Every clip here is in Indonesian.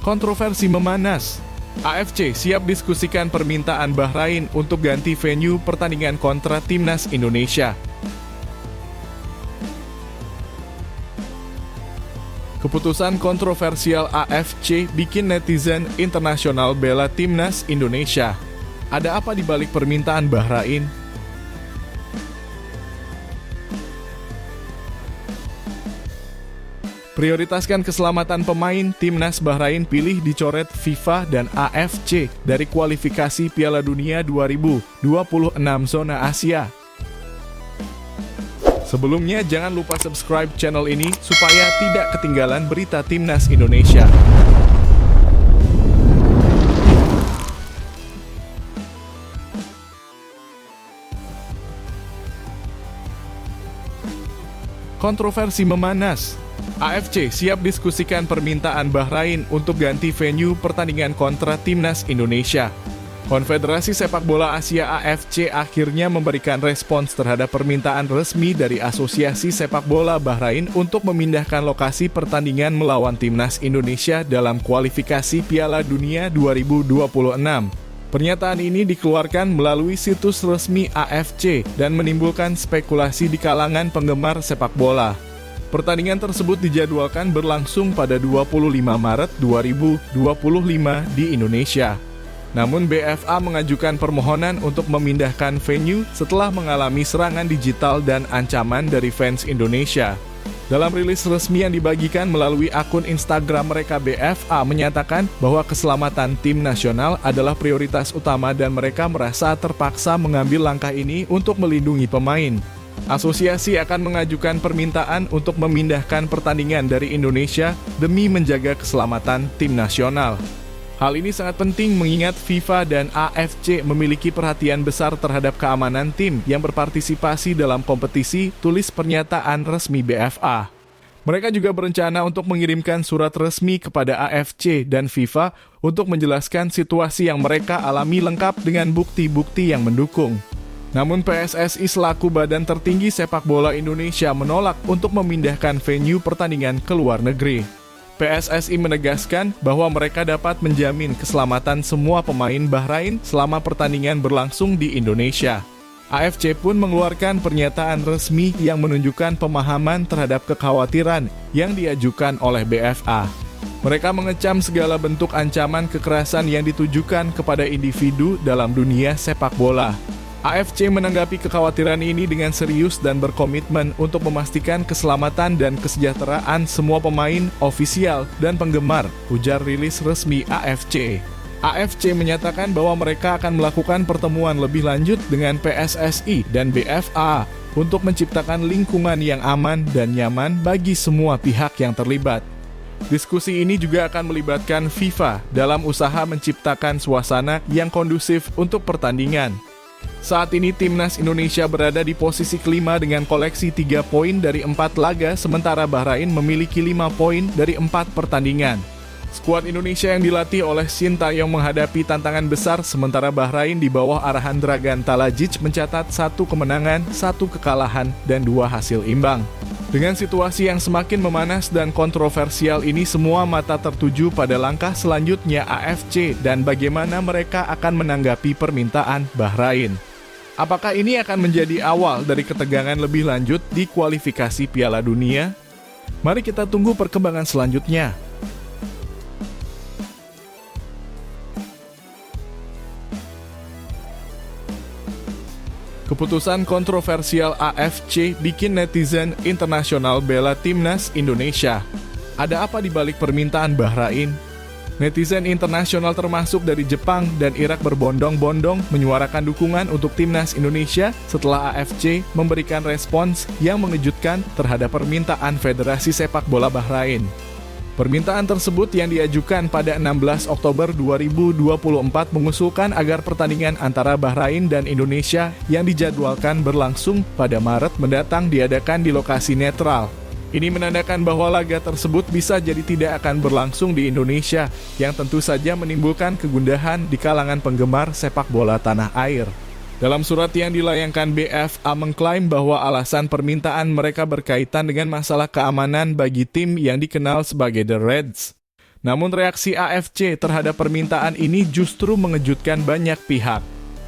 Kontroversi memanas. AFC siap diskusikan permintaan Bahrain untuk ganti venue pertandingan kontra Timnas Indonesia. Keputusan kontroversial AFC bikin netizen internasional bela Timnas Indonesia. Ada apa di balik permintaan Bahrain? Prioritaskan keselamatan pemain, Timnas Bahrain pilih dicoret FIFA dan AFC dari kualifikasi Piala Dunia 2026 zona Asia. Sebelumnya, jangan lupa subscribe channel ini supaya tidak ketinggalan berita Timnas Indonesia. Kontroversi memanas. AFC siap diskusikan permintaan Bahrain untuk ganti venue pertandingan kontra Timnas Indonesia. Konfederasi Sepak Bola Asia AFC akhirnya memberikan respons terhadap permintaan resmi dari Asosiasi Sepak Bola Bahrain untuk memindahkan lokasi pertandingan melawan Timnas Indonesia dalam kualifikasi Piala Dunia 2026. Pernyataan ini dikeluarkan melalui situs resmi AFC dan menimbulkan spekulasi di kalangan penggemar sepak bola. Pertandingan tersebut dijadwalkan berlangsung pada 25 Maret 2025 di Indonesia. Namun BFA mengajukan permohonan untuk memindahkan venue setelah mengalami serangan digital dan ancaman dari fans Indonesia. Dalam rilis resmi yang dibagikan melalui akun Instagram mereka, BFA menyatakan bahwa keselamatan tim nasional adalah prioritas utama dan mereka merasa terpaksa mengambil langkah ini untuk melindungi pemain. Asosiasi akan mengajukan permintaan untuk memindahkan pertandingan dari Indonesia demi menjaga keselamatan tim nasional. Hal ini sangat penting mengingat FIFA dan AFC memiliki perhatian besar terhadap keamanan tim yang berpartisipasi dalam kompetisi, tulis pernyataan resmi BFA. Mereka juga berencana untuk mengirimkan surat resmi kepada AFC dan FIFA untuk menjelaskan situasi yang mereka alami lengkap dengan bukti-bukti yang mendukung. Namun PSSI selaku badan tertinggi sepak bola Indonesia menolak untuk memindahkan venue pertandingan ke luar negeri. PSSI menegaskan bahwa mereka dapat menjamin keselamatan semua pemain Bahrain selama pertandingan berlangsung di Indonesia. AFC pun mengeluarkan pernyataan resmi yang menunjukkan pemahaman terhadap kekhawatiran yang diajukan oleh BFA. Mereka mengecam segala bentuk ancaman kekerasan yang ditujukan kepada individu dalam dunia sepak bola. AFC menanggapi kekhawatiran ini dengan serius dan berkomitmen untuk memastikan keselamatan dan kesejahteraan semua pemain, ofisial, dan penggemar, ujar rilis resmi AFC. AFC menyatakan bahwa mereka akan melakukan pertemuan lebih lanjut dengan PSSI dan BFA untuk menciptakan lingkungan yang aman dan nyaman bagi semua pihak yang terlibat. Diskusi ini juga akan melibatkan FIFA dalam usaha menciptakan suasana yang kondusif untuk pertandingan. Saat ini Timnas Indonesia berada di posisi kelima dengan koleksi 3 poin dari 4 laga, sementara Bahrain memiliki 5 poin dari 4 pertandingan. Skuad Indonesia yang dilatih oleh Sintayong menghadapi tantangan besar, sementara Bahrain di bawah arahan Dragan Talajic mencatat 1 kemenangan, 1 kekalahan, dan 2 hasil imbang. Dengan situasi yang semakin memanas dan kontroversial ini, semua mata tertuju pada langkah selanjutnya AFC dan bagaimana mereka akan menanggapi permintaan Bahrain. Apakah ini akan menjadi awal dari ketegangan lebih lanjut di kualifikasi Piala Dunia? Mari kita tunggu perkembangan selanjutnya. Keputusan kontroversial AFC bikin netizen internasional bela Timnas Indonesia. Ada apa di balik permintaan Bahrain? Netizen internasional termasuk dari Jepang dan Irak berbondong-bondong menyuarakan dukungan untuk Timnas Indonesia setelah AFC memberikan respons yang mengejutkan terhadap permintaan Federasi Sepak Bola Bahrain. Permintaan tersebut yang diajukan pada 16 Oktober 2024 mengusulkan agar pertandingan antara Bahrain dan Indonesia yang dijadwalkan berlangsung pada Maret mendatang diadakan di lokasi netral. Ini menandakan bahwa laga tersebut bisa jadi tidak akan berlangsung di Indonesia, yang tentu saja menimbulkan kegundahan di kalangan penggemar sepak bola tanah air. Dalam surat yang dilayangkan, BFA mengklaim bahwa alasan permintaan mereka berkaitan dengan masalah keamanan bagi tim yang dikenal sebagai The Reds. Namun reaksi AFC terhadap permintaan ini justru mengejutkan banyak pihak.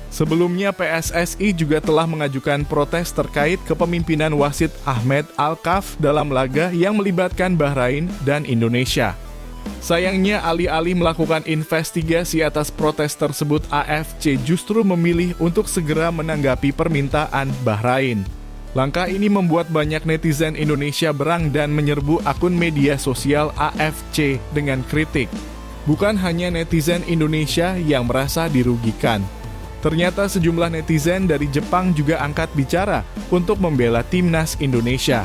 Sebelumnya PSSI juga telah mengajukan protes terkait kepemimpinan wasit Ahmed Al-Kaf dalam laga yang melibatkan Bahrain dan Indonesia. Sayangnya alih-alih melakukan investigasi atas protes tersebut, AFC justru memilih untuk segera menanggapi permintaan Bahrain. Langkah ini membuat banyak netizen Indonesia berang dan menyerbu akun media sosial AFC dengan kritik. Bukan hanya netizen Indonesia yang merasa dirugikan. Ternyata sejumlah netizen dari Jepang juga angkat bicara untuk membela timnas Indonesia.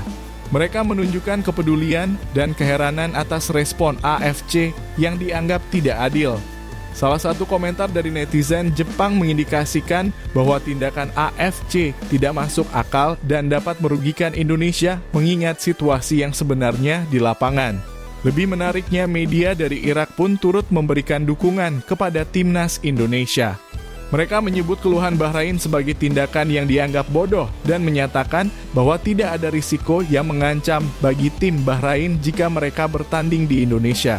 Mereka menunjukkan kepedulian dan keheranan atas respon AFC yang dianggap tidak adil. Salah satu komentar dari netizen Jepang mengindikasikan bahwa tindakan AFC tidak masuk akal dan dapat merugikan Indonesia mengingat situasi yang sebenarnya di lapangan. Lebih menariknya, media dari Irak pun turut memberikan dukungan kepada timnas Indonesia. Mereka menyebut keluhan Bahrain sebagai tindakan yang dianggap bodoh dan menyatakan bahwa tidak ada risiko yang mengancam bagi tim Bahrain jika mereka bertanding di Indonesia.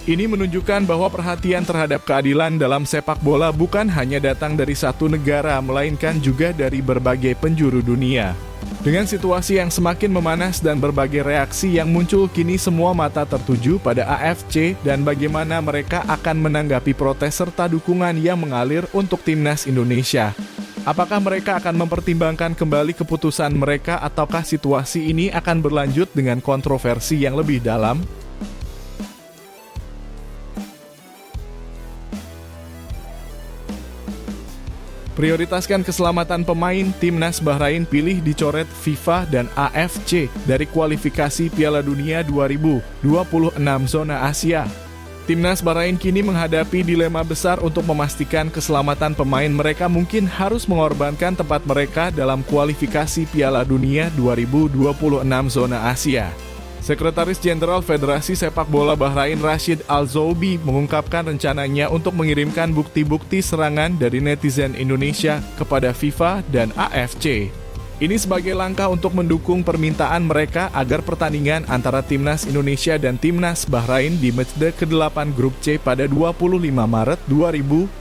Ini menunjukkan bahwa perhatian terhadap keadilan dalam sepak bola bukan hanya datang dari satu negara, melainkan juga dari berbagai penjuru dunia. Dengan situasi yang semakin memanas dan berbagai reaksi yang muncul, kini semua mata tertuju pada AFC dan bagaimana mereka akan menanggapi protes serta dukungan yang mengalir untuk timnas Indonesia. Apakah mereka akan mempertimbangkan kembali keputusan mereka ataukah situasi ini akan berlanjut dengan kontroversi yang lebih dalam? Prioritaskan keselamatan pemain, timnas Bahrain pilih dicoret FIFA dan AFC dari kualifikasi Piala Dunia 2026 zona Asia. Timnas Bahrain kini menghadapi dilema besar untuk memastikan keselamatan pemain. Mereka mungkin harus mengorbankan tempat mereka dalam kualifikasi Piala Dunia 2026 zona Asia. Sekretaris Jenderal Federasi Sepak Bola Bahrain Rashid Al-Zoubi mengungkapkan rencananya untuk mengirimkan bukti-bukti serangan dari netizen Indonesia kepada FIFA dan AFC. Ini sebagai langkah untuk mendukung permintaan mereka agar pertandingan antara timnas Indonesia dan timnas Bahrain di matchday ke-8 grup C pada 25 Maret 2025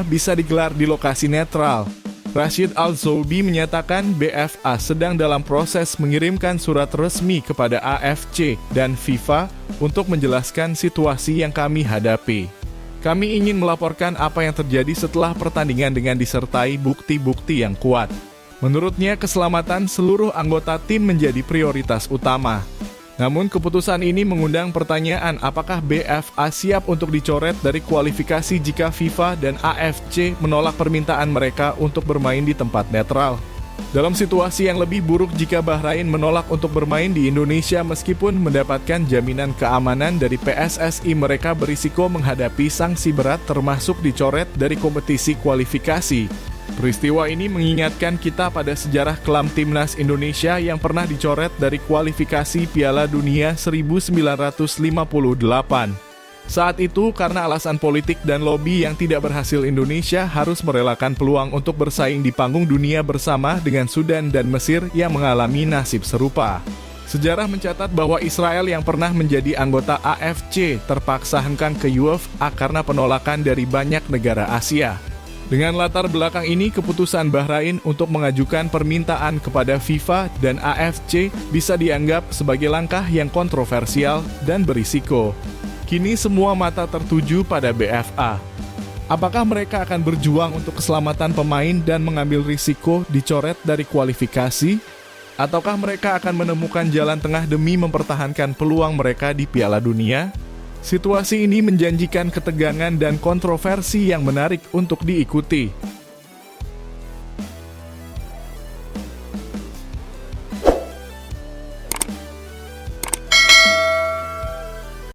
bisa digelar di lokasi netral. Rashid Al-Zoubi menyatakan BFA sedang dalam proses mengirimkan surat resmi kepada AFC dan FIFA untuk menjelaskan situasi yang kami hadapi. Kami ingin melaporkan apa yang terjadi setelah pertandingan dengan disertai bukti-bukti yang kuat. Menurutnya, keselamatan seluruh anggota tim menjadi prioritas utama. Namun keputusan ini mengundang pertanyaan apakah BFA siap untuk dicoret dari kualifikasi jika FIFA dan AFC menolak permintaan mereka untuk bermain di tempat netral. Dalam situasi yang lebih buruk jika Bahrain menolak untuk bermain di Indonesia meskipun mendapatkan jaminan keamanan dari PSSI, mereka berisiko menghadapi sanksi berat termasuk dicoret dari kompetisi kualifikasi. Peristiwa ini mengingatkan kita pada sejarah kelam timnas Indonesia yang pernah dicoret dari kualifikasi Piala Dunia 1958. Saat itu, karena alasan politik dan lobi yang tidak berhasil, Indonesia harus merelakan peluang untuk bersaing di panggung dunia bersama dengan Sudan dan Mesir yang mengalami nasib serupa. Sejarah mencatat bahwa Israel yang pernah menjadi anggota AFC terpaksa hengkang ke UEFA karena penolakan dari banyak negara Asia. Dengan latar belakang ini, keputusan Bahrain untuk mengajukan permintaan kepada FIFA dan AFC bisa dianggap sebagai langkah yang kontroversial dan berisiko. Kini semua mata tertuju pada BFA. Apakah mereka akan berjuang untuk keselamatan pemain dan mengambil risiko dicoret dari kualifikasi? Ataukah mereka akan menemukan jalan tengah demi mempertahankan peluang mereka di Piala Dunia? Situasi ini menjanjikan ketegangan dan kontroversi yang menarik untuk diikuti.